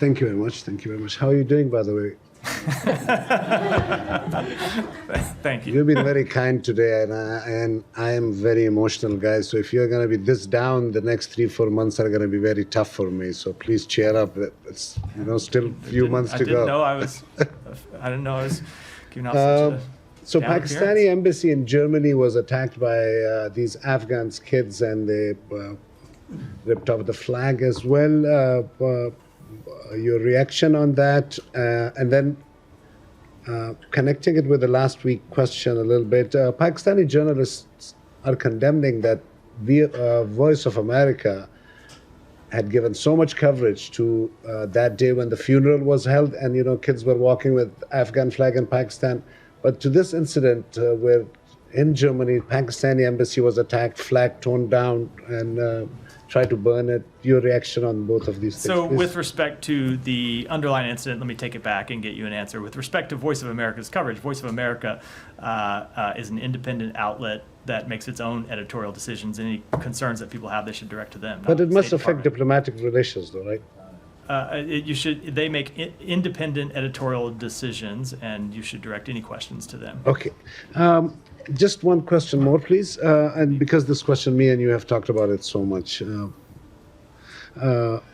Thank you very much. Thank you very much. How are you doing, by the way? Thank you. You've been very kind today, and I am very emotional guy. So if you're going to be this down, the next 3-4 months are going to be very tough for me. So please cheer up. It's still a few months to go. I didn't know I was giving out such a So down Pakistani appearance. embassy in Germany was attacked by these Afghan kids, and they ripped off the flag as well. Your reaction on that, and then connecting it with the last week question a little bit. Pakistani journalists are condemning that Voice of America had given so much coverage to that day when the funeral was held, and kids were walking with Afghan flag in Pakistan. But to this incident where in Germany, Pakistani embassy was attacked, flag torn down, and tried to burn it. Your reaction on both of these things, So please? with respect to the underlying incident, let me take it back and get you an answer. With respect to Voice of America's coverage, Voice of America is an independent outlet that makes its own editorial decisions. Any concerns that people have, they should direct to them. But it must State affect Department. diplomatic relations, though, right? They make independent editorial decisions, and you should direct any questions to them. Okay. Just one question more, please. And because this question, me and you have talked about it so much,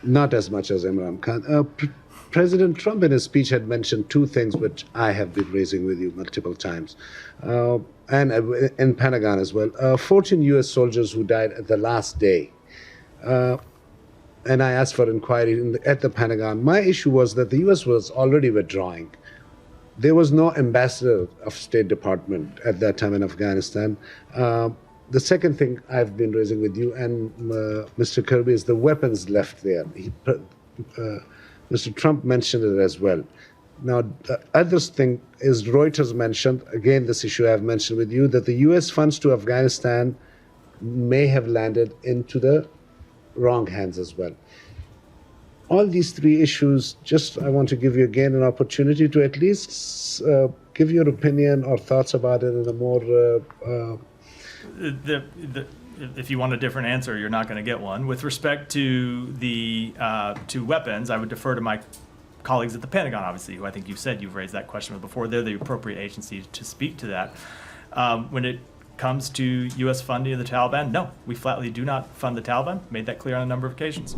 not as much as Imran Khan. President Trump in his speech had mentioned two things which I have been raising with you multiple times, and in Pentagon as well. 14 U.S. soldiers who died at the last day. And I asked for inquiry at the Pentagon. My issue was that the U.S. was already withdrawing. There was no ambassador of State Department at that time in Afghanistan. The second thing I've been raising with you and Mr. Kirby is the weapons left there. Mr. Trump mentioned it as well. Now, the other thing is Reuters mentioned, again, this issue I've mentioned with you, that the U.S. funds to Afghanistan may have landed into the wrong hands as well. All these three issues, I want to give you again an opportunity to at least give your opinion or thoughts about it in a more... If you want a different answer, you're not going to get one. With respect to the to weapons, I would defer to my colleagues at the Pentagon, obviously, who I think you've said you've raised that question with before. They're the appropriate agency to speak to that. When it comes to U.S. funding of the Taliban, no, we flatly do not fund the Taliban. Made that clear on a number of occasions.